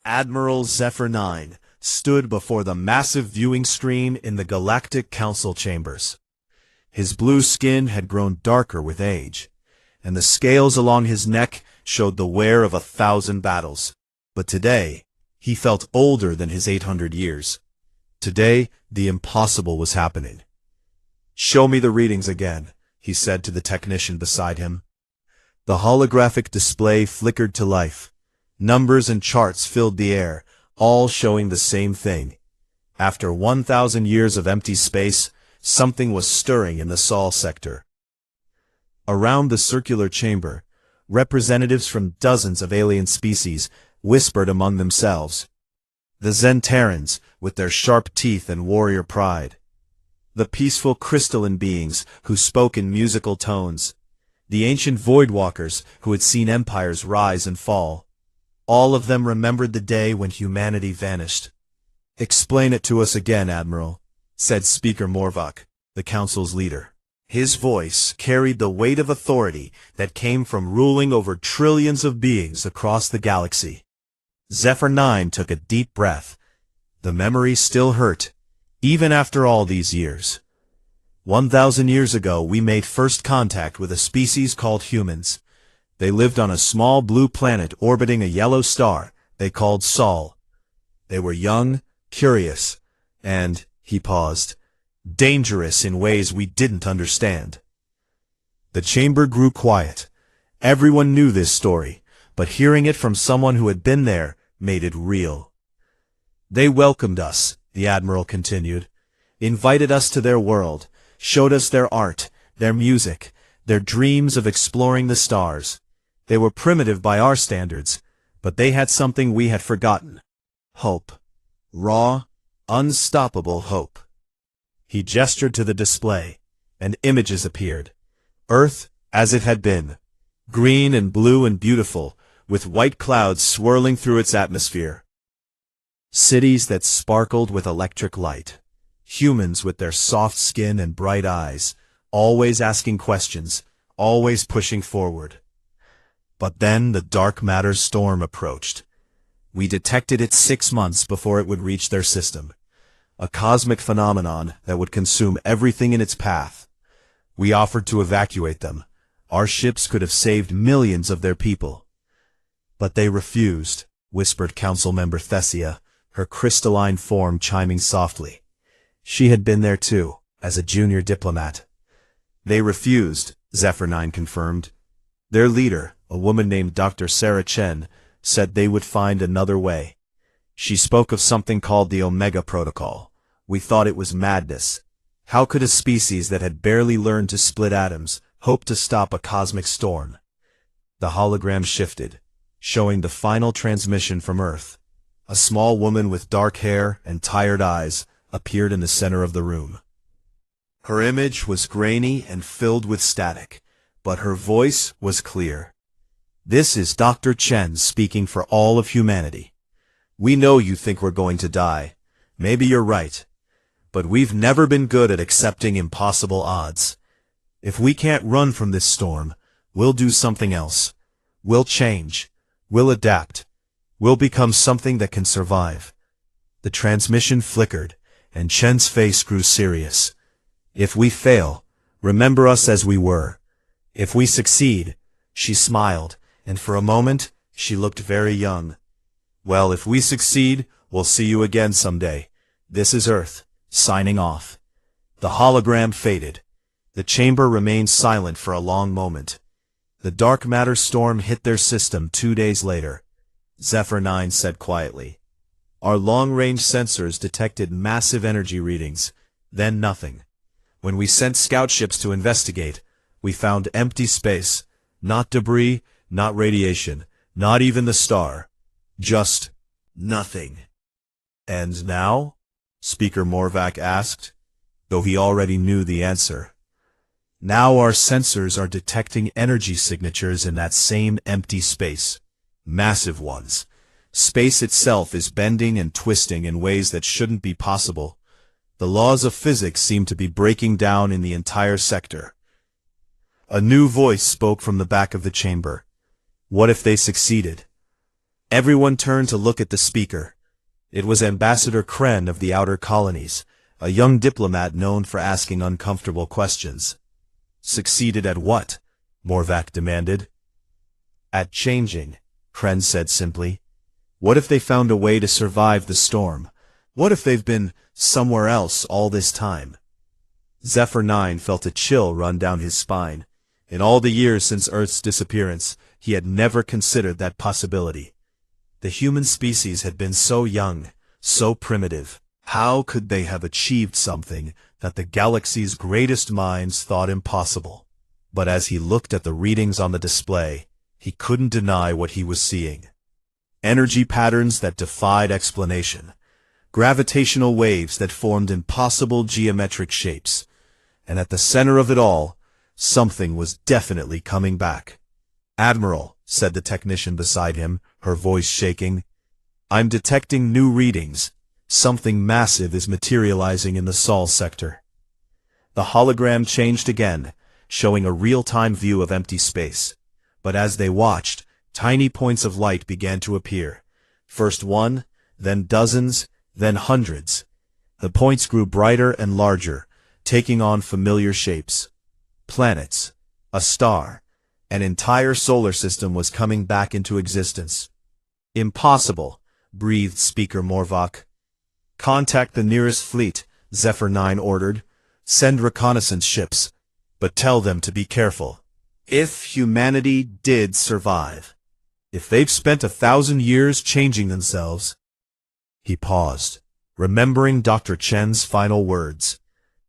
Admiral Zephyr 9 stood before the massive viewing screen in the Galactic Council chambers. His blue skin had grown darker with age, and the scales along his neck showed the wear of 1,000 battles. But today, he felt older than his 800 years. Today, the impossible was happening. "Show me the readings again," he said to the technician beside him. The holographic display flickered to life. Numbers and charts filled the air, all showing the same thing. After 1,000 years of empty space, something was stirring in the Sol sector. Around the circular chamber, representatives from dozens of alien species whispered among themselves. The Zen Terrans, with their sharp teeth and warrior pride. The peaceful crystalline beings who spoke in musical tones. The ancient voidwalkers who had seen empires rise and fall. All of them remembered the day when humanity vanished. "Explain it to us again, Admiral," said Speaker Morvok, the Council's leader. His voice carried the weight of authority that came from ruling over trillions of beings across the galaxy. Zephyr 9 took a deep breath. The memory still hurt, even after all these years. 1,000 years ago, we made first contact with a species called humans. They lived on a small blue planet orbiting a yellow star they called Sol. They were young, curious, and, he paused, dangerous in ways we didn't understand. The chamber grew quiet. Everyone knew this story, but hearing it from someone who had been there made it real. "They welcomed us," the Admiral continued, "invited us to their world, showed us their art, their music, their dreams of exploring the stars. They were primitive by our standards, but they had something we had forgotten. Hope. Raw, unstoppable hope." He gestured to the display, and images appeared. Earth as it had been, green and blue and beautiful, with white clouds swirling through its atmosphere. Cities that sparkled with electric light. Humans with their soft skin and bright eyes, always asking questions, always pushing forward. But then the dark matter storm approached. We detected it 6 months before it would reach their system. A cosmic phenomenon that would consume everything in its path. We offered to evacuate them. Our ships could have saved millions of their people. But they refused, whispered Council Member Thessia, her crystalline form chiming softly. She had been there too, as a junior diplomat. "They refused," Zephyr 9 confirmed. "Their leader, a woman named Dr. Sarah Chen, said they would find another way. She spoke of something called the Omega Protocol. We thought it was madness. How could a species that had barely learned to split atoms hope to stop a cosmic storm?" The hologram shifted, showing the final transmission from Earth. A small woman with dark hair and tired eyes appeared in the center of the room. Her image was grainy and filled with static, but her voice was clear. "This is Dr. Chen speaking for all of humanity. We know you think we're going to die. Maybe you're right. But we've never been good at accepting impossible odds. If we can't run from this storm, we'll do something else. We'll change. We'll adapt. We'll become something that can survive." The transmission flickered, and Chen's face grew serious. "If we fail, remember us as we were. If we succeed," she smiled, and for a moment, she looked very young. "Well, if we succeed, we'll see you again someday. This is Earth, signing off." The hologram faded. The chamber remained silent for a long moment. The dark matter storm hit their system 2 days later. Zephyr 9 said quietly, "Our long-range sensors detected massive energy readings, then nothing. When we sent scout ships to investigate, we found empty space, not debris, not radiation, not even the star. Just nothing." "And now?" Speaker Morvok asked, though he already knew the answer. "Now our sensors are detecting energy signatures in that same empty space. Massive ones. Space itself is bending and twisting in ways that shouldn't be possible. The laws of physics seem to be breaking down in the entire sector." A new voice spoke from the back of the chamber. "What if they succeeded?" Everyone turned to look at the speaker. It was Ambassador Kren of the Outer Colonies, a young diplomat known for asking uncomfortable questions. Succeeded at what? Morvac demanded. At changing, Kren said simply. What if they found a way to survive the storm? What if they've been somewhere else all this time? Zephyr 9 felt a chill run down his spine. In all the years since Earth's disappearance, he had never considered that possibility. The human species had been so young, so primitive. How could they have achieved something that the galaxy's greatest minds thought impossible? But as he looked at the readings on the display, he couldn't deny what he was seeing. Energy patterns that defied explanation. Gravitational waves that formed impossible geometric shapes. And at the center of it all, something was definitely coming back. "Admiral," said the technician beside him, her voice shaking, "I'm detecting new readings. Something massive is materializing in the Sol sector." The hologram changed again, showing a real-time view of empty space. But as they watched, tiny points of light began to appear. First one, then dozens, then hundreds. The points grew brighter and larger, taking on familiar shapes. Planets, a star, an entire solar system was coming back into existence. "Impossible," breathed Speaker Morvac. "Contact the nearest fleet," Zephyr 9 ordered. "Send reconnaissance ships, but tell them to be careful. If humanity did survive, if they've spent 1,000 years changing themselves." He paused, remembering Dr. Chen's final words.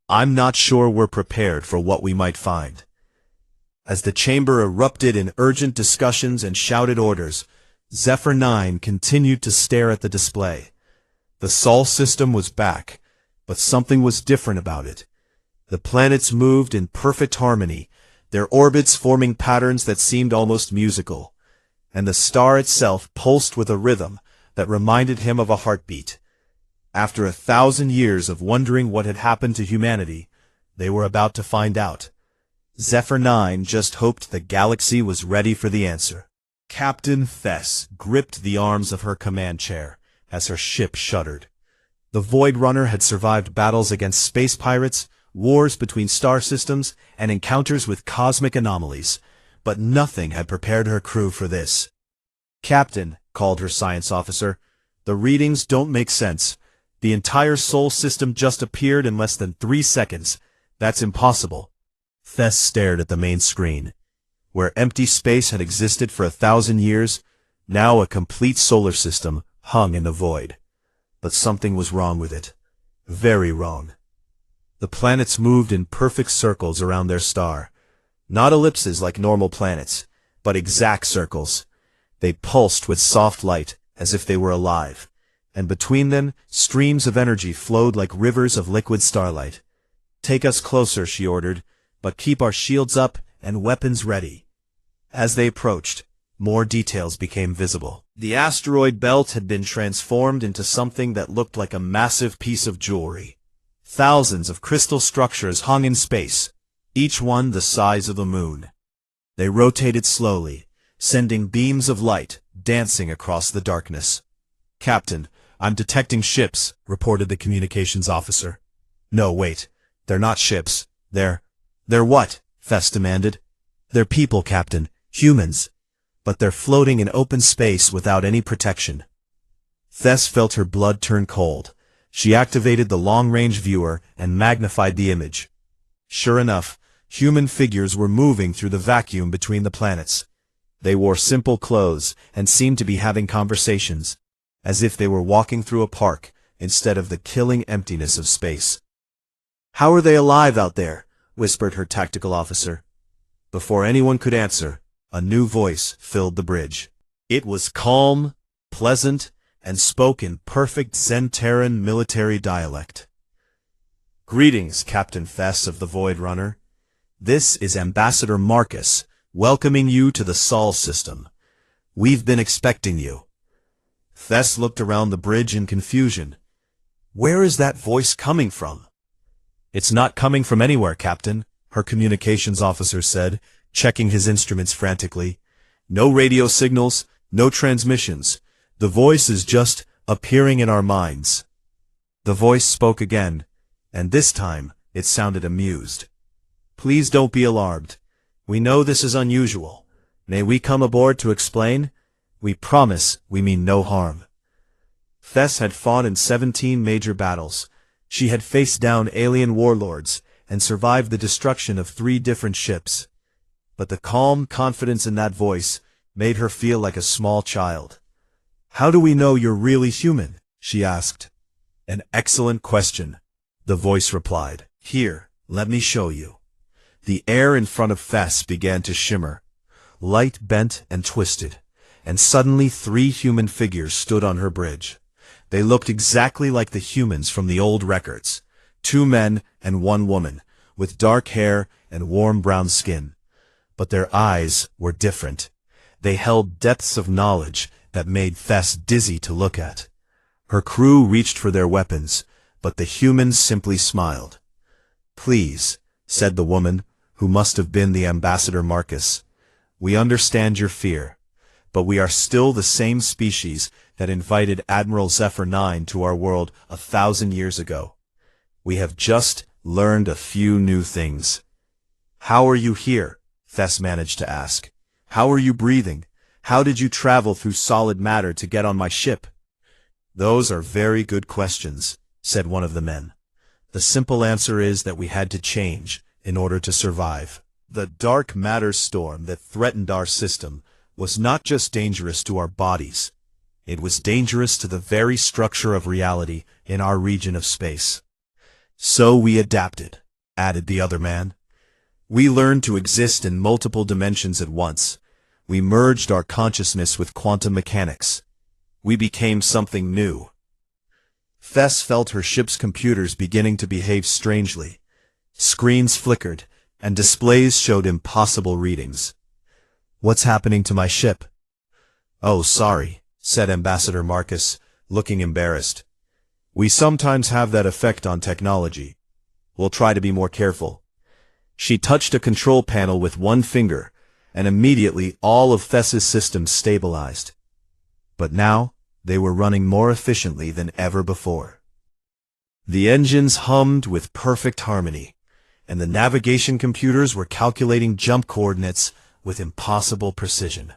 "I'm not sure we're prepared for what we might find." As the chamber erupted in urgent discussions and shouted orders, Zephyr 9 continued to stare at the display. The Sol system was back, but something was different about it. The planets moved in perfect harmony, their orbits forming patterns that seemed almost musical, and the star itself pulsed with a rhythm that reminded him of a heartbeat. After 1,000 years of wondering what had happened to humanity, they were about to find out. Zephyr 9 just hoped the galaxy was ready for the answer. Captain Thess gripped the arms of her command chair as her ship shuddered. The Void Runner had survived battles against space pirates, wars between star systems, and encounters with cosmic anomalies, but nothing had prepared her crew for this. "Captain," called her science officer, "the readings don't make sense. The entire Sol system just appeared in less than 3 seconds. That's impossible." Thess stared at the main screen. Where empty space had existed for 1,000 years, now a complete solar system hung in the void. But something was wrong with it. Very wrong. The planets moved in perfect circles around their star. Not ellipses like normal planets, but exact circles. They pulsed with soft light, as if they were alive. And between them, streams of energy flowed like rivers of liquid starlight. "Take us closer," she ordered, "but keep our shields up and weapons ready." As they approached, more details became visible. The asteroid belt had been transformed into something that looked like a massive piece of jewelry. Thousands of crystal structures hung in space, each one the size of the moon. They rotated slowly, sending beams of light dancing across the darkness. "Captain, I'm detecting ships," reported the communications officer. "No, wait. They're not ships. They're what?" Thess demanded. "They're people, Captain. Humans. But they're floating in open space without any protection." Thess felt her blood turn cold. She activated the long-range viewer and magnified the image. Sure enough, human figures were moving through the vacuum between the planets. They wore simple clothes and seemed to be having conversations, as if they were walking through a park instead of the killing emptiness of space. "How are they alive out there?" whispered her tactical officer. Before anyone could answer, a new voice filled the bridge. It was calm, pleasant, and spoke in perfect Terran military dialect. "Greetings, Captain Thess of the Void Runner. This is Ambassador Marcus, welcoming you to the Sol system. We've been expecting you." Thess looked around the bridge in confusion. Where is that voice coming from? "It's not coming from anywhere, Captain," her communications officer said, checking his instruments frantically. "No radio signals, no transmissions, The voice is just appearing in our minds. The voice spoke again, and this time it sounded amused. Please don't be alarmed. We know this is unusual. May we come aboard to explain? We promise we mean no harm. Thess had fought in 17 major battles. She had faced down alien warlords and survived the destruction of 3 different ships. But the calm confidence in that voice made her feel like a small child. How do we know you're really human? She asked. An excellent question, the voice replied. Here, let me show you. The air in front of Thess began to shimmer. Light bent and twisted, and suddenly 3 human figures stood on her bridge. They looked exactly like the humans from the old records. 2 men and 1 woman, with dark hair and warm brown skin. But their eyes were different. They held depths of knowledge that made Thess dizzy to look at. Her crew reached for their weapons, but the humans simply smiled. Please, said the woman, who must have been the ambassador Marcus. We understand your fear, but we are still the same species that invited Admiral Zephyr 9 to our world 1,000 years ago. We have just learned a few new things. How are you here? Thess managed to ask. How are you breathing? How did you travel through solid matter to get on my ship? Those are very good questions, said one of the men. The simple answer is that we had to change in order to survive. The dark matter storm that threatened our system was not just dangerous to our bodies. It was dangerous to the very structure of reality in our region of space. So we adapted, added the other man. We learned to exist in multiple dimensions at once. We merged our consciousness with quantum mechanics. We became something new. Thess felt her ship's computers beginning to behave strangely. Screens flickered, and displays showed impossible readings. What's happening to my ship? Oh, sorry, said Ambassador Marcus, looking embarrassed. We sometimes have that effect on technology. We'll try to be more careful. She touched a control panel with 1 finger, and immediately all of Thess's systems stabilized. But now, they were running more efficiently than ever before. The engines hummed with perfect harmony, and the navigation computers were calculating jump coordinates with impossible precision.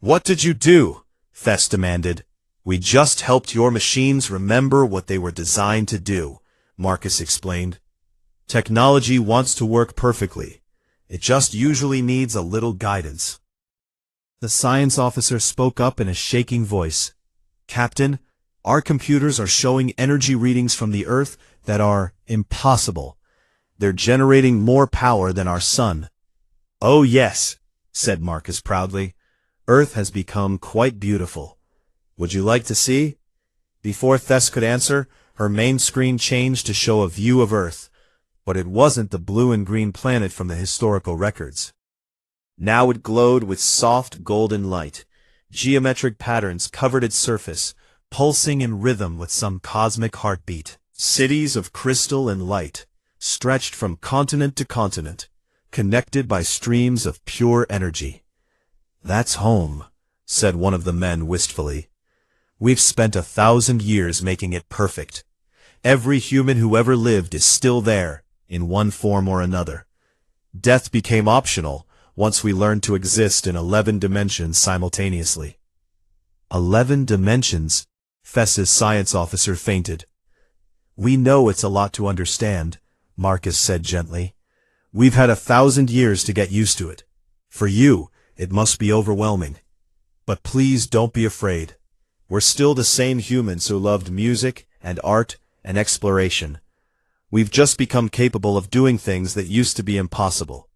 What did you do? Thess demanded. We just helped your machines remember what they were designed to do, Marcus explained. Technology wants to work perfectly. It just usually needs a little guidance. The science officer spoke up in a shaking voice. Captain, our computers are showing energy readings from the Earth that are impossible. They're generating more power than our sun. Oh yes, said Marcus proudly. Earth has become quite beautiful. Would you like to see? Before Thess could answer, her main screen changed to show a view of Earth. But it wasn't the blue and green planet from the historical records. Now it glowed with soft golden light. Geometric patterns covered its surface, pulsing in rhythm with some cosmic heartbeat. Cities of crystal and light, stretched from continent to continent, connected by streams of pure energy. That's home, said one of the men wistfully. We've spent 1,000 years making it perfect. Every human who ever lived is still there, in one form or another. Death became optional once we learned to exist in 11 dimensions simultaneously. 11 dimensions? Thess's science officer fainted. We know it's a lot to understand, Marcus said gently. We've had 1,000 years to get used to it. For you, it must be overwhelming. But please don't be afraid. We're still the same humans who loved music and art and exploration. We've just become capable of doing things that used to be impossible.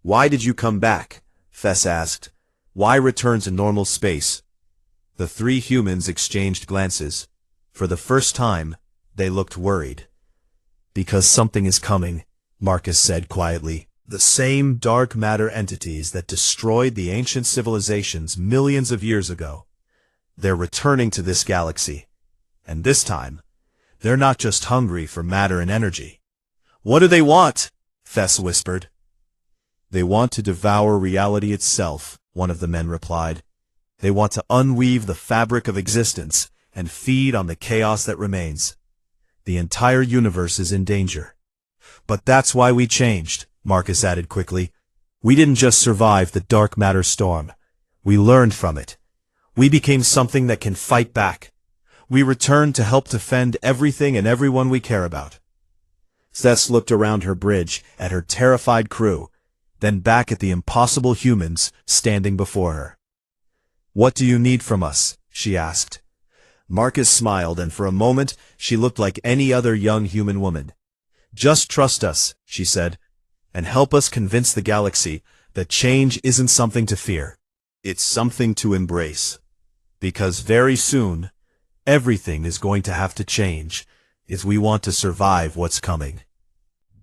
Why did you come back? Thess asked. Why return to normal space? The 3 humans exchanged glances. For the first time, they looked worried. Because something is coming, Marcus said quietly. The same dark matter entities that destroyed the ancient civilizations millions of years ago. They're returning to this galaxy. And this time, they're not just hungry for matter and energy. What do they want? Thess whispered. They want to devour reality itself, one of the men replied. They want to unweave the fabric of existence and feed on the chaos that remains. The entire universe is in danger. But that's why we changed, Marcus added quickly. We didn't just survive the dark matter storm. We learned from it. We became something that can fight back. We returned to help defend everything and everyone we care about. Cess looked around her bridge at her terrified crew, then back at the impossible humans standing before her. "What do you need from us?" she asked. Marcus smiled, and for a moment she looked like any other young human woman. "Just trust us," she said, "and help us convince the galaxy that change isn't something to fear. It's something to embrace. Because very soon, everything is going to have to change if we want to survive what's coming."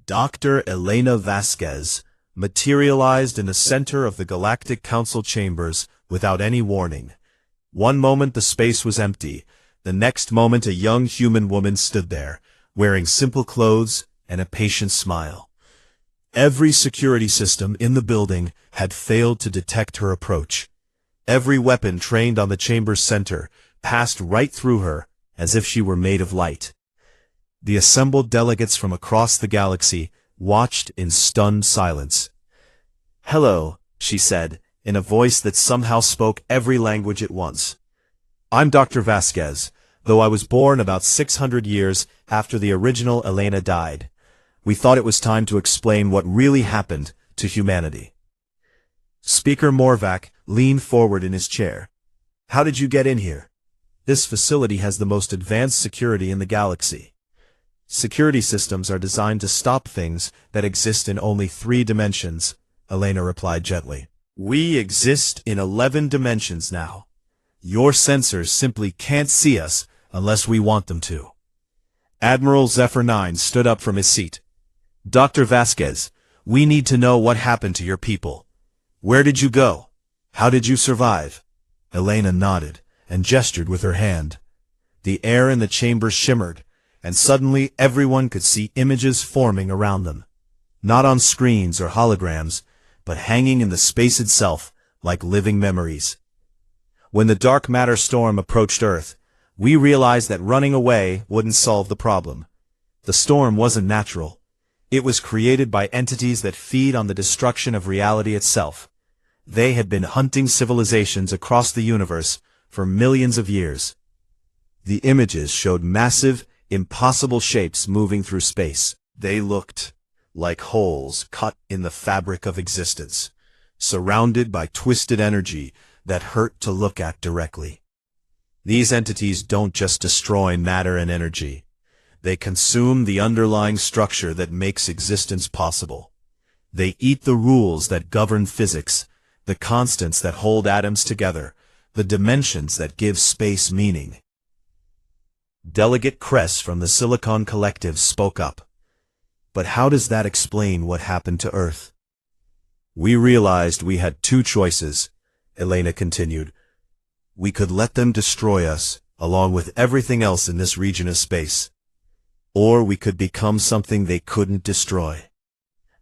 Dr. Elena Vasquez materialized in the center of the Galactic Council chambers without any warning. One moment the space was empty, the next moment a young human woman stood there, wearing simple clothes and a patient smile. Every security system in the building had failed to detect her approach. Every weapon trained on the chamber's center passed right through her as if she were made of light. The assembled delegates from across the galaxy watched in stunned silence. "Hello," she said, in a voice that somehow spoke every language at once. "I'm Dr. Vasquez, though I was born about 600 years after the original Elena died. We thought it was time to explain what really happened to humanity." Speaker Morvac leaned forward in his chair. "How did you get in here? This facility has the most advanced security in the galaxy." "Security systems are designed to stop things that exist in only 3 dimensions," Elena replied gently. "We exist in 11 dimensions now. Your sensors simply can't see us unless we want them to." Admiral Zephyr 9 stood up from his seat. "Dr. Vasquez, we need to know what happened to your people. Where did you go? How did you survive?" Elena nodded and gestured with her hand. The air in the chamber shimmered, and suddenly everyone could see images forming around them. Not on screens or holograms, but hanging in the space itself like living memories. When the dark matter storm approached Earth, we realized that running away wouldn't solve the problem. The storm wasn't natural. It was created by entities that feed on the destruction of reality itself. They had been hunting civilizations across the universe for millions of years. The images showed massive, impossible shapes moving through space. They looked like holes cut in the fabric of existence, surrounded by twisted energy that hurt to look at directly. These entities don't just destroy matter and energy. They consume the underlying structure that makes existence possible. They eat the rules that govern physics, the constants that hold atoms together, the dimensions that give space meaning. Delegate Kress from the Silicon Collective spoke up. "But how does that explain what happened to Earth?" "We realized we had 2 choices," Elena continued. "We could let them destroy us, along with everything else in this region of space. Or we could become something they couldn't destroy."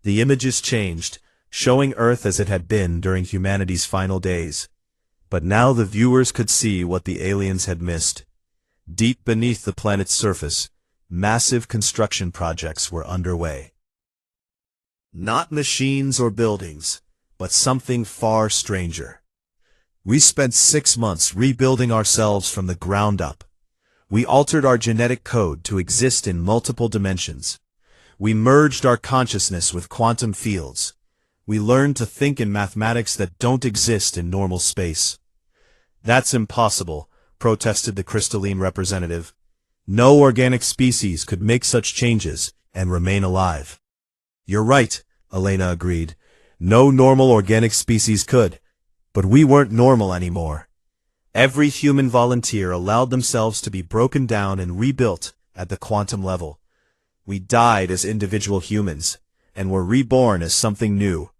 The images changed, showing Earth as it had been during humanity's final days. But now the viewers could see what the aliens had missed. Deep beneath the planet's surface, massive construction projects were underway. Not machines or buildings, but something far stranger. We spent 6 months rebuilding ourselves from the ground up. We altered our genetic code to exist in multiple dimensions. We merged our consciousness with quantum fields. We learned to think in mathematics that don't exist in normal space. "That's impossible," protested the crystalline representative. "No organic species could make such changes and remain alive." "You're right," Elena agreed. "No normal organic species could. But we weren't normal anymore. Every human volunteer allowed themselves to be broken down and rebuilt at the quantum level. We died as individual humans, and were reborn as something new.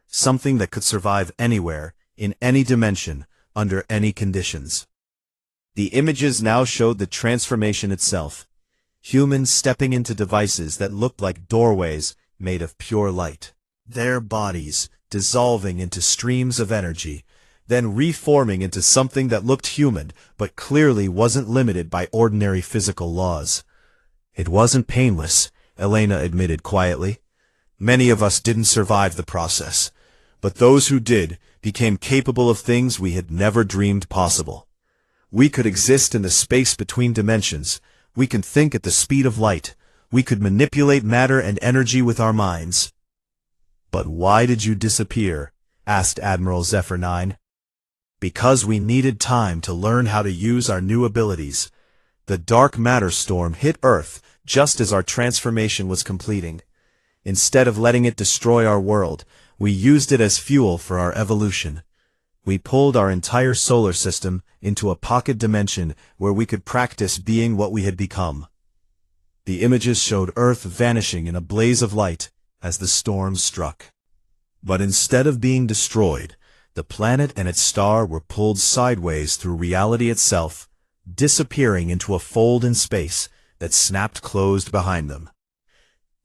Something that could survive anywhere, in any dimension, under any conditions." The images now showed the transformation itself. Humans stepping into devices that looked like doorways made of pure light. Their bodies dissolving into streams of energy, then reforming into something that looked human but clearly wasn't limited by ordinary physical laws. It wasn't painless, Elena admitted quietly. Many of us didn't survive the process, but those who did became capable of things we had never dreamed possible. We could exist in the space between dimensions. We could think at the speed of light. We could manipulate matter and energy with our minds. "But why did you disappear?" asked Admiral Zephyr 9. "Because we needed time to learn how to use our new abilities. The dark matter storm hit Earth just as our transformation was completing. Instead of letting it destroy our world, we used it as fuel for our evolution. We pulled our entire solar system into a pocket dimension where we could practice being what we had become." The images showed Earth vanishing in a blaze of light as the storm struck. But instead of being destroyed, the planet and its star were pulled sideways through reality itself, disappearing into a fold in space that snapped closed behind them.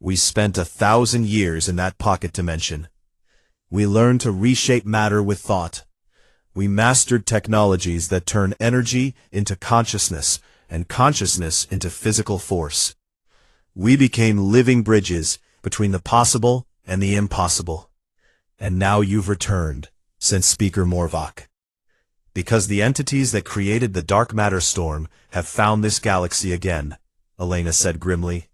We spent 1,000 years in that pocket dimension. We learned to reshape matter with thought. We mastered technologies that turn energy into consciousness and consciousness into physical force. We became living bridges between the possible and the impossible. And now you've returned, said Speaker Morvok. Because the entities that created the dark matter storm have found this galaxy again, Elena said grimly.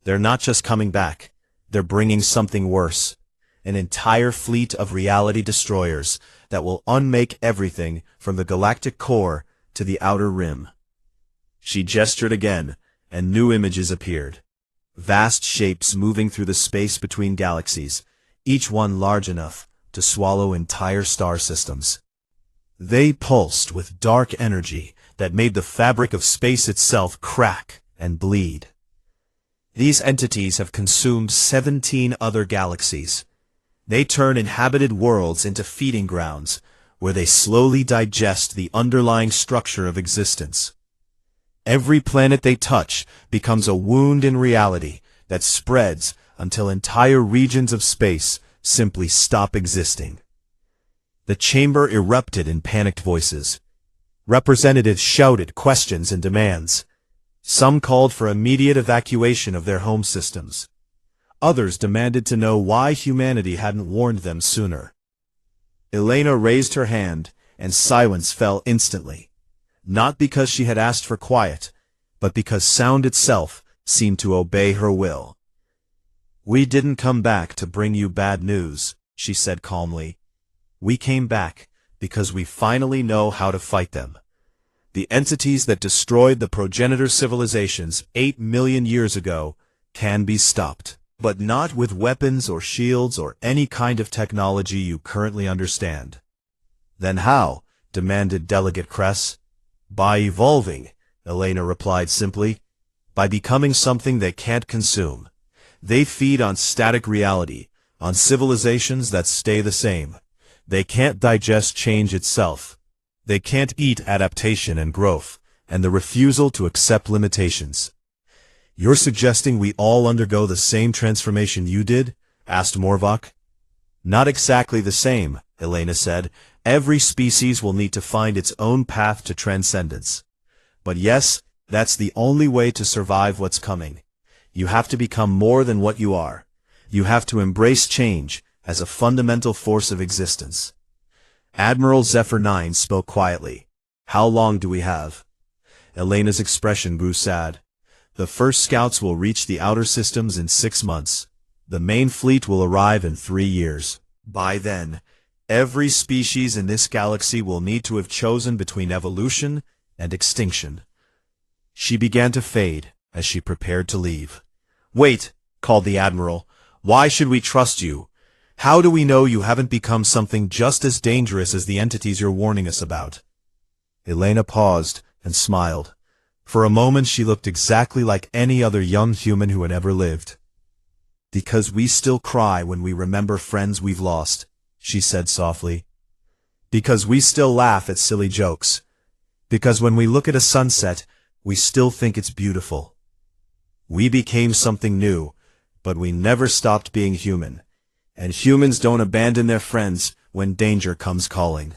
They're not just coming back, they're bringing something worse. An entire fleet of reality destroyers that will unmake everything from the galactic core to the outer rim. She gestured again, and new images appeared. Vast shapes moving through the space between galaxies, each one large enough to swallow entire star systems. They pulsed with dark energy that made the fabric of space itself crack and bleed. These entities have consumed 17 other galaxies. They turn inhabited worlds into feeding grounds, where they slowly digest the underlying structure of existence. Every planet they touch becomes a wound in reality that spreads until entire regions of space simply stop existing. The chamber erupted in panicked voices. Representatives shouted questions and demands. Some called for immediate evacuation of their home systems. Others demanded to know why humanity hadn't warned them sooner. Elena raised her hand, and silence fell instantly. Not because she had asked for quiet, but because sound itself seemed to obey her will. "We didn't come back to bring you bad news," she said calmly. "We came back because we finally know how to fight them. The entities that destroyed the progenitor civilizations 8 million years ago can be stopped, but not with weapons or shields or any kind of technology you currently understand." "Then how?" demanded Delegate Kress. "By evolving," Elena replied simply. "By becoming something they can't consume. They feed on static reality, on civilizations that stay the same. They can't digest change itself. They can't eat adaptation and growth, and the refusal to accept limitations." "You're suggesting we all undergo the same transformation you did?" asked Morvok. "Not exactly the same," Elena said. "Every species will need to find its own path to transcendence. But yes, that's the only way to survive what's coming. You have to become more than what you are. You have to embrace change as a fundamental force of existence." Admiral Zephyr 9 spoke quietly. "How long do we have?" Elena's expression grew sad. "The first scouts will reach the outer systems in 6 months. The main fleet will arrive in 3 years. By then, every species in this galaxy will need to have chosen between evolution and extinction." She began to fade as she prepared to leave. "Wait," called the Admiral. "Why should we trust you? How do we know you haven't become something just as dangerous as the entities you're warning us about?" Elena paused and smiled. For a moment she looked exactly like any other young human who had ever lived. "Because we still cry when we remember friends we've lost," she said softly. "Because we still laugh at silly jokes. Because when we look at a sunset, we still think it's beautiful. We became something new, but we never stopped being human. And humans don't abandon their friends when danger comes calling."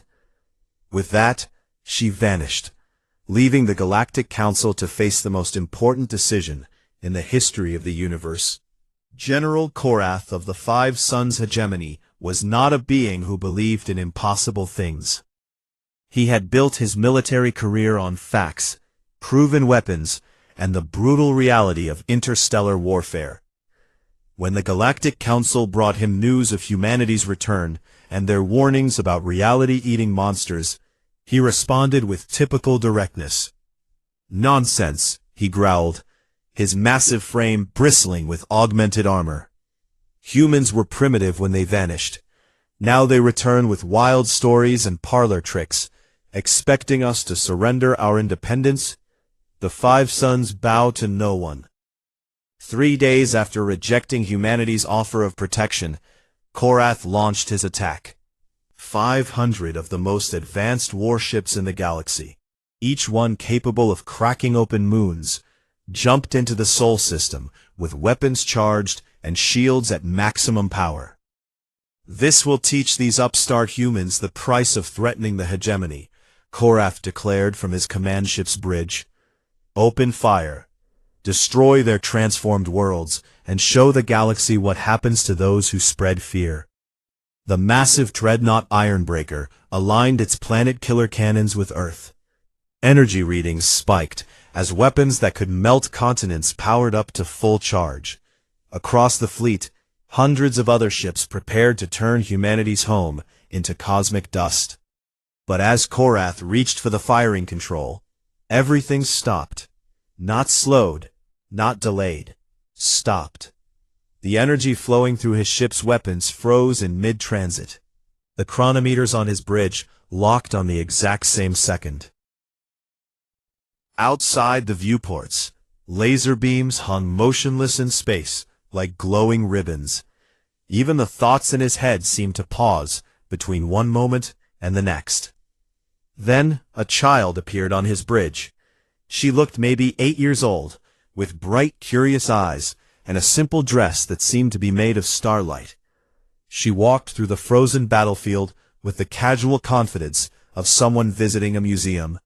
With that, she vanished, leaving the Galactic Council to face the most important decision in the history of the universe. General Korath of the Five Suns Hegemony was not a being who believed in impossible things. He had built his military career on facts, proven weapons, and the brutal reality of interstellar warfare. When the Galactic Council brought him news of humanity's return and their warnings about reality-eating monsters, he responded with typical directness. "Nonsense," he growled, his massive frame bristling with augmented armor. "Humans were primitive when they vanished. Now they return with wild stories and parlor tricks, expecting us to surrender our independence." The Five Suns bow to no one. 3 days after rejecting humanity's offer of protection, Korath launched his attack. 500 of the most advanced warships in the galaxy, each one capable of cracking open moons, jumped into the Sol system with weapons charged and shields at maximum power. "This will teach these upstart humans the price of threatening the hegemony," Korath declared from his command ship's bridge. "Open fire. Destroy their transformed worlds, and show the galaxy what happens to those who spread fear." The massive dreadnought Ironbreaker aligned its planet-killer cannons with Earth. Energy readings spiked as weapons that could melt continents powered up to full charge. Across the fleet, hundreds of other ships prepared to turn humanity's home into cosmic dust. But as Korath reached for the firing control, everything stopped. Not slowed, not delayed. Stopped. The energy flowing through his ship's weapons froze in mid-transit. The chronometers on his bridge locked on the exact same second. Outside the viewports, laser beams hung motionless in space, like glowing ribbons. Even the thoughts in his head seemed to pause between one moment and the next. Then a child appeared on his bridge. She looked maybe 8 years old, with bright, curious eyes, and a simple dress that seemed to be made of starlight. She walked through the frozen battlefield with the casual confidence of someone visiting a museum.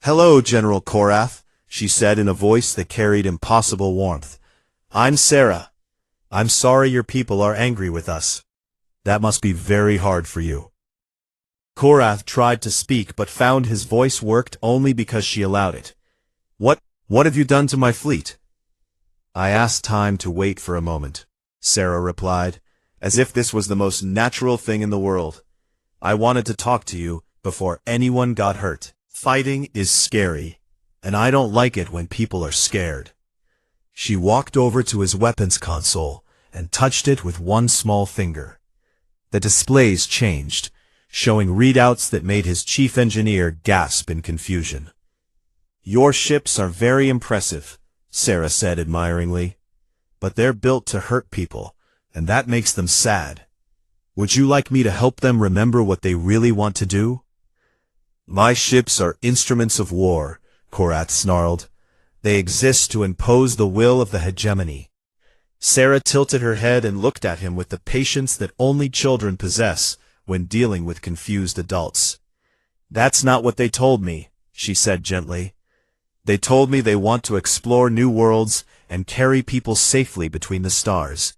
"Hello, General Korath," she said in a voice that carried impossible warmth. "I'm Sarah. I'm sorry your people are angry with us. That must be very hard for you." Korath tried to speak but found his voice worked only because she allowed it. What have you done to my fleet?" "I asked time to wait for a moment," Sarah replied, as if this was the most natural thing in the world. "I wanted to talk to you before anyone got hurt. Fighting is scary, and I don't like it when people are scared." She walked over to his weapons console and touched it with one small finger. The displays changed, showing readouts that made his chief engineer gasp in confusion. "Your ships are very impressive," Sarah said admiringly, "but they're built to hurt people, and that makes them sad. Would you like me to help them remember what they really want to do?" "My ships are instruments of war," Korath snarled. "They exist to impose the will of the hegemony." Sarah tilted her head and looked at him with the patience that only children possess when dealing with confused adults. "That's not what they told me," she said gently. "They told me they want to explore new worlds and carry people safely between the stars.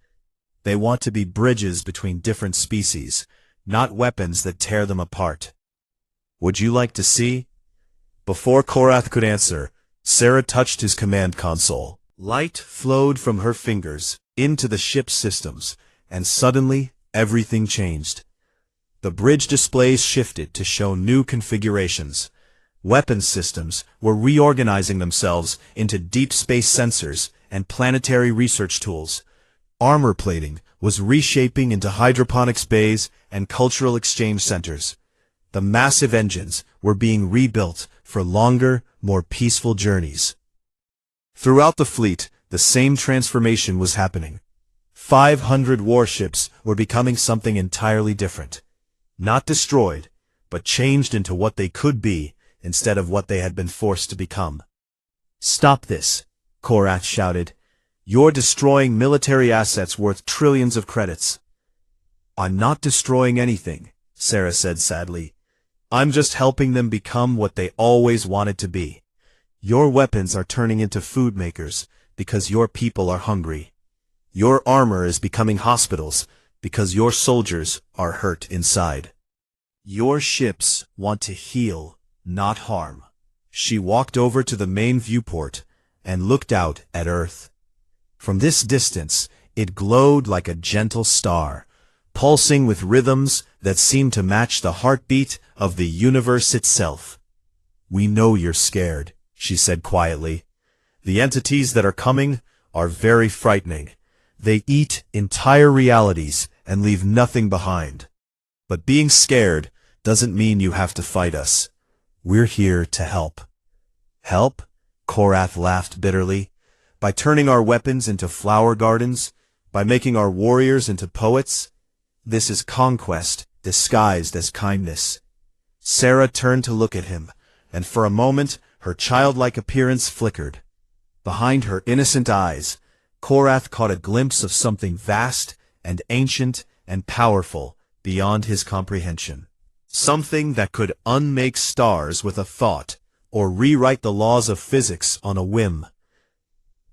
They want to be bridges between different species, not weapons that tear them apart. Would you like to see?" Before Korath could answer, Sarah touched his command console. Light flowed from her fingers into the ship's systems, and suddenly everything changed. The bridge displays shifted to show new configurations. Weapons systems were reorganizing themselves into deep space sensors and planetary research tools. Armor plating was reshaping into hydroponics bays and cultural exchange centers. The massive engines were being rebuilt for longer, more peaceful journeys. Throughout the fleet, the same transformation was happening. 500 warships were becoming something entirely different. Not destroyed, but changed into what they could be instead of what they had been forced to become. "Stop this," Korath shouted. "You're destroying military assets worth trillions of credits." "I'm not destroying anything," Sarah said sadly. I'm just helping them become what they always wanted to be. Your weapons are turning into food makers because your people are hungry. Your armor is becoming hospitals because your soldiers are hurt inside. Your ships want to heal, not harm. She walked over to the main viewport and looked out at Earth. From this distance, it glowed like a gentle star, pulsing with rhythms that seemed to match the heartbeat of the universe itself. We know you're scared, she said quietly. The entities that are coming are very frightening. They eat entire realities and leave nothing behind. But being scared doesn't mean you have to fight us. We're here to help. Help? Korath laughed bitterly. By turning our weapons into flower gardens? By making our warriors into poets? This is conquest disguised as kindness. Sarah turned to look at him, and for a moment her childlike appearance flickered. Behind her innocent eyes, Korath caught a glimpse of something vast and ancient and powerful beyond his comprehension. Something that could unmake stars with a thought, or rewrite the laws of physics on a whim.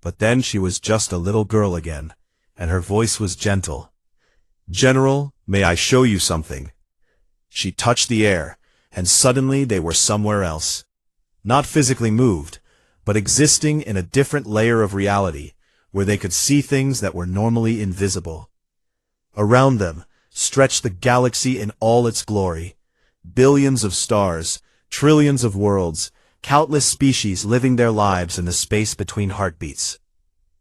But then she was just a little girl again, and her voice was gentle. General, may I show you something? She touched the air, and suddenly they were somewhere else. Not physically moved, but existing in a different layer of reality, where they could see things that were normally invisible. Around them stretched the galaxy in all its glory. Billions of stars, trillions of worlds, countless species living their lives in the space between heartbeats.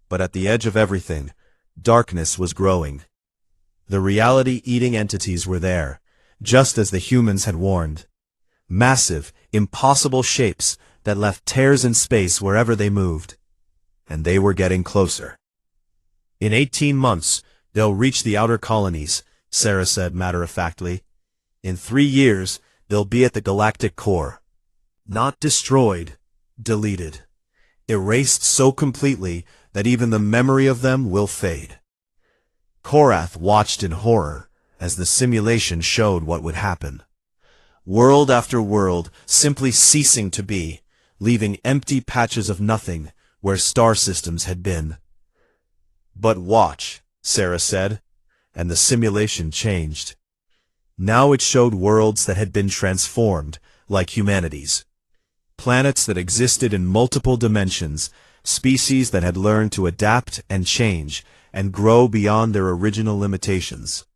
But at the edge of everything, darkness was growing. The reality-eating entities were there, just as the humans had warned. Massive, impossible shapes that left tears in space wherever they moved. And they were getting closer. In 18 months, they'll reach the outer colonies, Sarah said matter-of-factly. In 3 years, they'll be at the galactic core. Not destroyed, deleted. Erased so completely that even the memory of them will fade. Korath watched in horror as the simulation showed what would happen. World after world simply ceasing to be, leaving empty patches of nothing where star systems had been. But watch, Sarah said, and the simulation changed. Now it showed worlds that had been transformed, like humanity's. Planets that existed in multiple dimensions, species that had learned to adapt and change, and grow beyond their original limitations.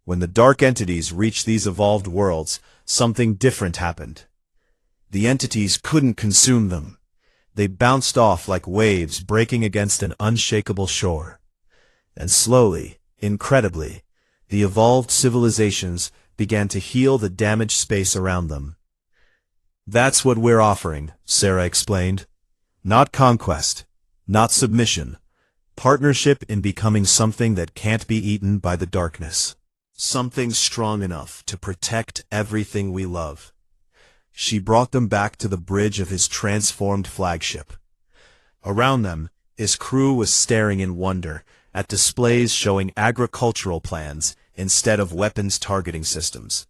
When the dark entities reached these evolved worlds, something different happened. The entities couldn't consume them. They bounced off like waves breaking against an unshakable shore. And slowly, incredibly, the evolved civilizations began to heal the damaged space around them. That's what we're offering, Sarah explained. Not conquest, not submission, partnership in becoming something that can't be eaten by the darkness. Something strong enough to protect everything we love. She brought them back to the bridge of his transformed flagship. Around them, his crew was staring in wonder at displays showing agricultural plans instead of weapons targeting systems.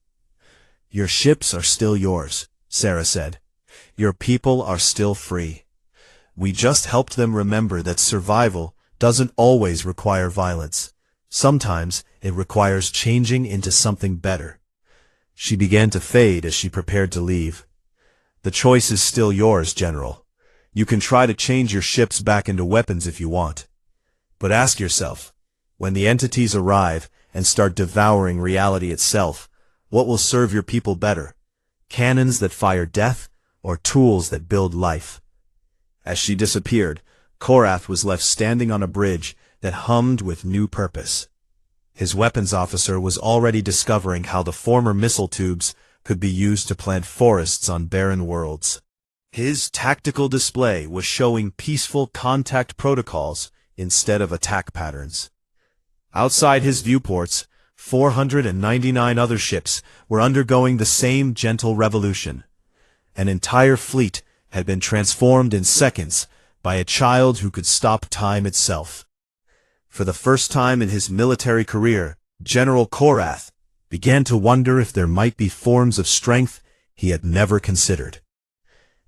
Your ships are still yours, Sarah said. Your people are still free. We just helped them remember that survival doesn't always require violence. Sometimes it requires changing into something better. She began to fade as she prepared to leave. The choice is still yours, General. You can try to change your ships back into weapons if you want. But ask yourself, when the entities arrive and start devouring reality itself, what will serve your people better? Cannons that fire death or tools that build life? As she disappeared, Korath was left standing on a bridge that hummed with new purpose. His weapons officer was already discovering how the former missile tubes could be used to plant forests on barren worlds. His tactical display was showing peaceful contact protocols instead of attack patterns. Outside his viewports, 499 other ships were undergoing the same gentle revolution. An entire fleet had been transformed in seconds by a child who could stop time itself. For the first time in his military career, General Korath began to wonder if there might be forms of strength he had never considered.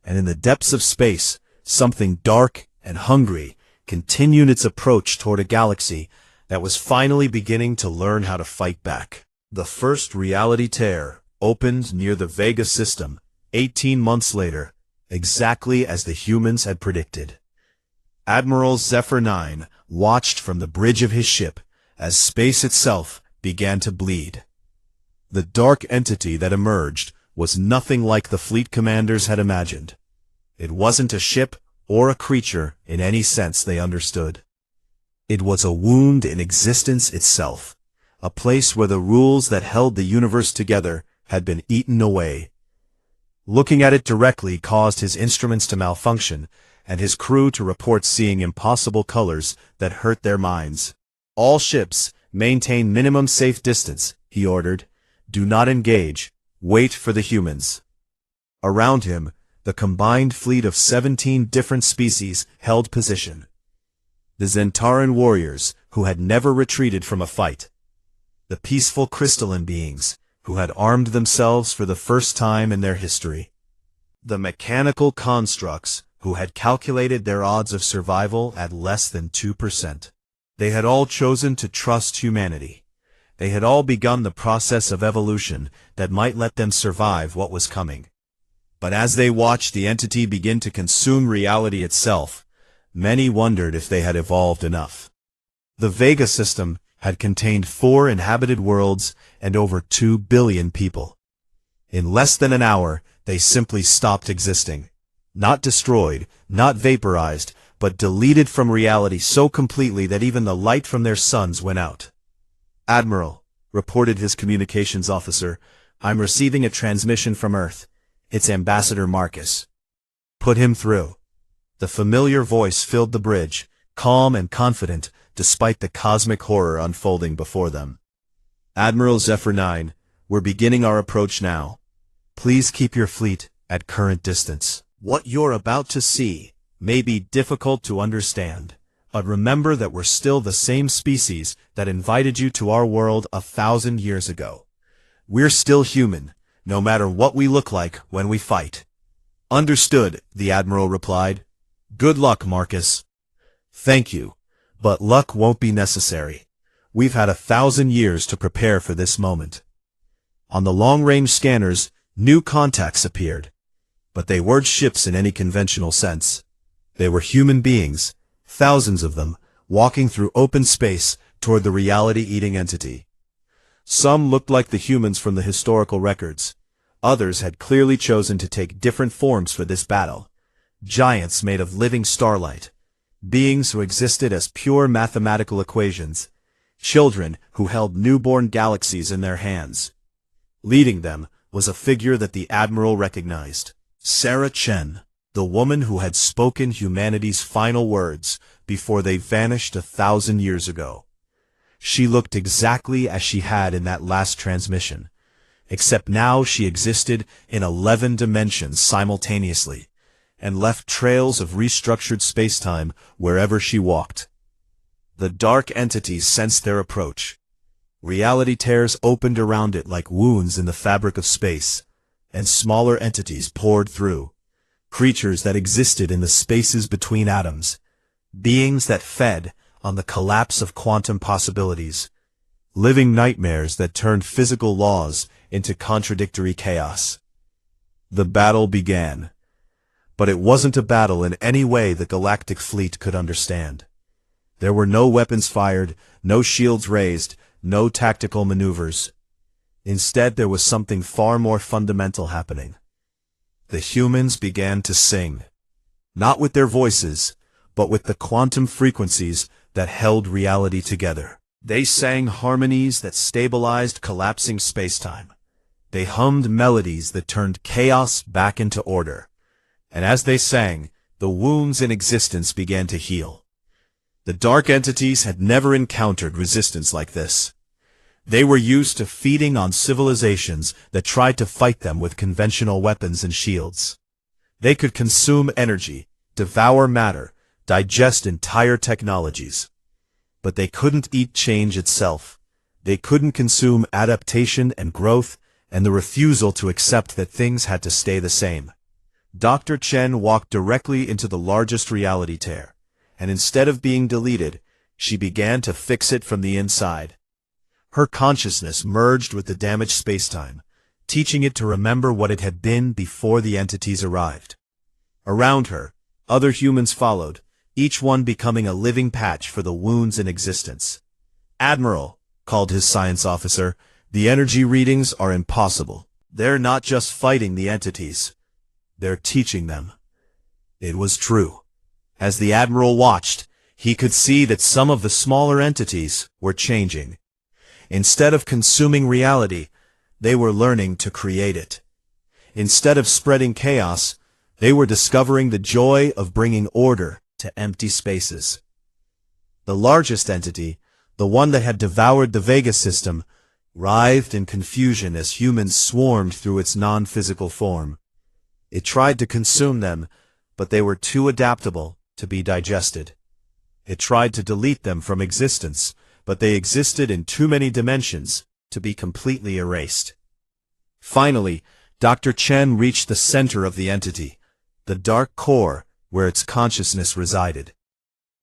And in the depths of space, something dark and hungry continued its approach toward a galaxy that was finally beginning to learn how to fight back. The first reality tear opened near the Vega system 18 months later, exactly as the humans had predicted. Admiral Zephyr 9 watched from the bridge of his ship as space itself began to bleed. The dark entity that emerged was nothing like the fleet commanders had imagined. It wasn't a ship or a creature in any sense they understood. It was a wound in existence itself, a place where the rules that held the universe together had been eaten away. Looking at it directly caused his instruments to malfunction, and his crew to report seeing impossible colors that hurt their minds. All ships, maintain minimum safe distance, he ordered. Do not engage. Wait for the humans. Around him, the combined fleet of 17 different species held position. The Zentaran warriors, who had never retreated from a fight. The peaceful crystalline beings, who had armed themselves for the first time in their history. The mechanical constructs, who had calculated their odds of survival at less than 2%. They had all chosen to trust humanity. They had all begun the process of evolution that might let them survive what was coming. But as they watched the entity begin to consume reality itself, many wondered if they had evolved enough. The Vega system had contained 4 inhabited worlds and over 2 billion people. In less than an hour, they simply stopped existing. Not destroyed, not vaporized, but deleted from reality so completely that even the light from their suns went out. "Admiral," reported his communications officer, "I'm receiving a transmission from Earth. It's Ambassador Marcus." "Put him through." The familiar voice filled the bridge, calm and confident, despite the cosmic horror unfolding before them. "Admiral Zephyr 9, we're beginning our approach now. Please keep your fleet at current distance. What you're about to see may be difficult to understand, but remember that we're still the same species that invited you to our world 1,000 years ago. We're still human, no matter what we look like when we fight." "Understood," the Admiral replied. "Good luck, Marcus." "Thank you, but luck won't be necessary. We've had 1,000 years to prepare for this moment." On the long-range scanners, new contacts appeared. But they weren't ships in any conventional sense. They were human beings, thousands of them, walking through open space toward the reality-eating entity. Some looked like the humans from the historical records. Others had clearly chosen to take different forms for this battle. Giants made of living starlight. Beings who existed as pure mathematical equations. Children who held newborn galaxies in their hands. Leading them was a figure that the Admiral recognized. Sarah Chen, the woman who had spoken humanity's final words before they vanished 1,000 years ago. She looked exactly as she had in that last transmission, except now she existed in 11 dimensions simultaneously, and left trails of restructured spacetime wherever she walked. The dark entities sensed their approach. Reality tears opened around it like wounds in the fabric of space, and smaller entities poured through. Creatures that existed in the spaces between atoms. Beings that fed on the collapse of quantum possibilities. Living nightmares that turned physical laws into contradictory chaos. The battle began. But it wasn't a battle in any way the Galactic Fleet could understand. There were no weapons fired, no shields raised, no tactical maneuvers. Instead, there was something far more fundamental happening. The humans began to sing. Not with their voices, but with the quantum frequencies that held reality together. They sang harmonies that stabilized collapsing spacetime. They hummed melodies that turned chaos back into order. And as they sang, the wounds in existence began to heal. The dark entities had never encountered resistance like this. They were used to feeding on civilizations that tried to fight them with conventional weapons and shields. They could consume energy, devour matter, digest entire technologies. But they couldn't eat change itself. They couldn't consume adaptation and growth, and the refusal to accept that things had to stay the same. Dr. Chen walked directly into the largest reality tear, and instead of being deleted, she began to fix it from the inside. Her consciousness merged with the damaged spacetime, teaching it to remember what it had been before the entities arrived. Around her, other humans followed, each one becoming a living patch for the wounds in existence. "Admiral," called his science officer, "the energy readings are impossible. They're not just fighting the entities. They're teaching them." It was true. As the Admiral watched, he could see that some of the smaller entities were changing. Instead of consuming reality, they were learning to create it. Instead of spreading chaos, they were discovering the joy of bringing order to empty spaces. The largest entity, the one that had devoured the Vega system, writhed in confusion as humans swarmed through its non-physical form. It tried to consume them, but they were too adaptable to be digested. It tried to delete them from existence, but they existed in too many dimensions to be completely erased. Finally, Dr. Chen reached the center of the entity, the dark core where its consciousness resided.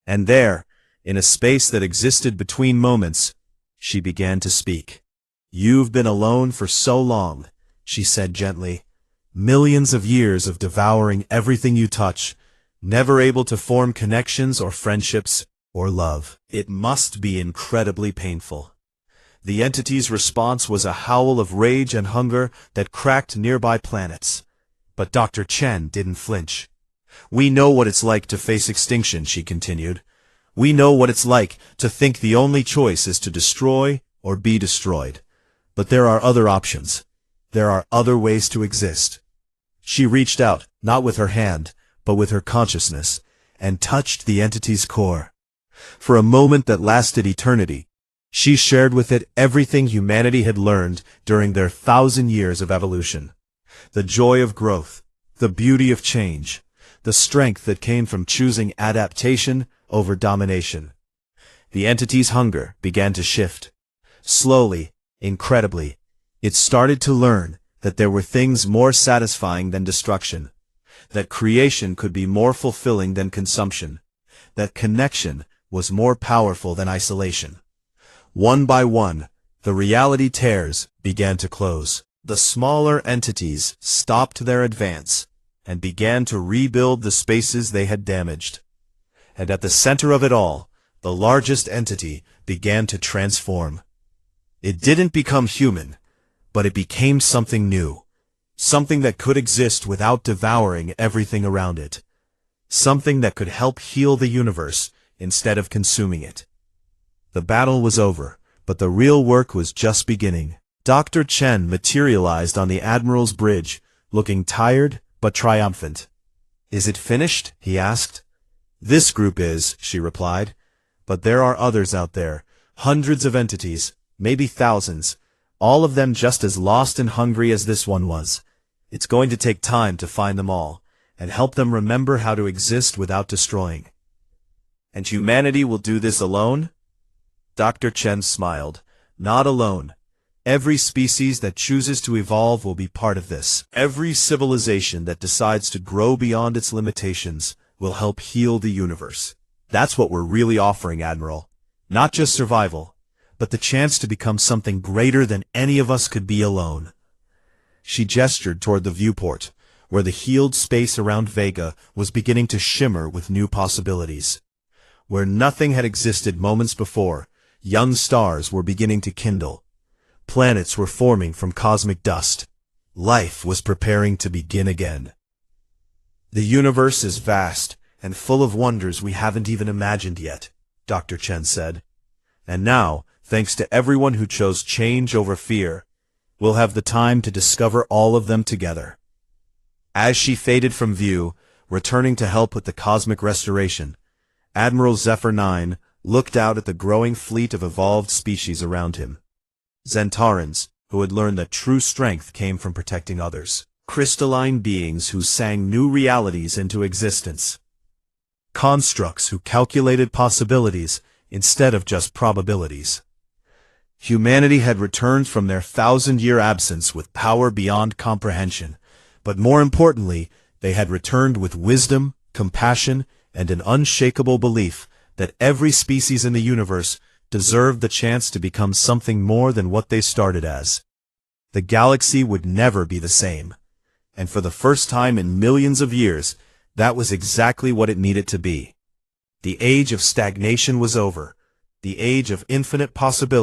And there, in a space that existed between moments, she began to speak. "You've been alone for so long," she said gently. "Millions of years of devouring everything you touch, never able to form connections or friendships or love. It must be incredibly painful." The entity's response was a howl of rage and hunger that cracked nearby planets. But Dr. Chen didn't flinch. "We know what it's like to face extinction," she continued. "We know what it's like to think the only choice is to destroy or be destroyed. But there are other options. There are other ways to exist." She reached out, not with her hand, but with her consciousness, and touched the entity's core. For a moment that lasted eternity, she shared with it everything humanity had learned during their 1,000 years of evolution. The joy of growth, the beauty of change, the strength that came from choosing adaptation over domination. The entity's hunger began to shift. Slowly, incredibly, it started to learn that there were things more satisfying than destruction, that creation could be more fulfilling than consumption, that connection was more powerful than isolation. One by one, the reality tears began to close. The smaller entities stopped their advance and began to rebuild the spaces they had damaged. And at the center of it all, the largest entity began to transform. It didn't become human, but it became something new, something that could exist without devouring everything around it, something that could help heal the universe instead of consuming it. The battle was over, but the real work was just beginning. Dr. Chen materialized on the Admiral's bridge, looking tired but triumphant. "Is it finished?" he asked. "This group is," she replied. "But there are others out there, hundreds of entities, maybe thousands, all of them just as lost and hungry as this one was. It's going to take time to find them all, and help them remember how to exist without destroying." "And humanity will do this alone?" Dr. Chen smiled. "Not alone. Every species that chooses to evolve will be part of this. Every civilization that decides to grow beyond its limitations will help heal the universe. That's what we're really offering, Admiral. Not just survival, but the chance to become something greater than any of us could be alone." She gestured toward the viewport, where the healed space around Vega was beginning to shimmer with new possibilities. Where nothing had existed moments before, young stars were beginning to kindle. Planets were forming from cosmic dust. Life was preparing to begin again. "The universe is vast and full of wonders we haven't even imagined yet," Dr. Chen said. "And now, thanks to everyone who chose change over fear, we'll have the time to discover all of them together." As she faded from view, returning to help with the cosmic restoration, Admiral Zephyr 9 looked out at the growing fleet of evolved species around him. Zentarans, who had learned that true strength came from protecting others. Crystalline beings who sang new realities into existence. Constructs who calculated possibilities instead of just probabilities. Humanity had returned from their 1,000-year absence with power beyond comprehension, but more importantly, they had returned with wisdom, compassion, and an unshakable belief that every species in the universe deserved the chance to become something more than what they started as. The galaxy would never be the same, and for the first time in millions of years, that was exactly what it needed to be. The age of stagnation was over, the age of infinite possibility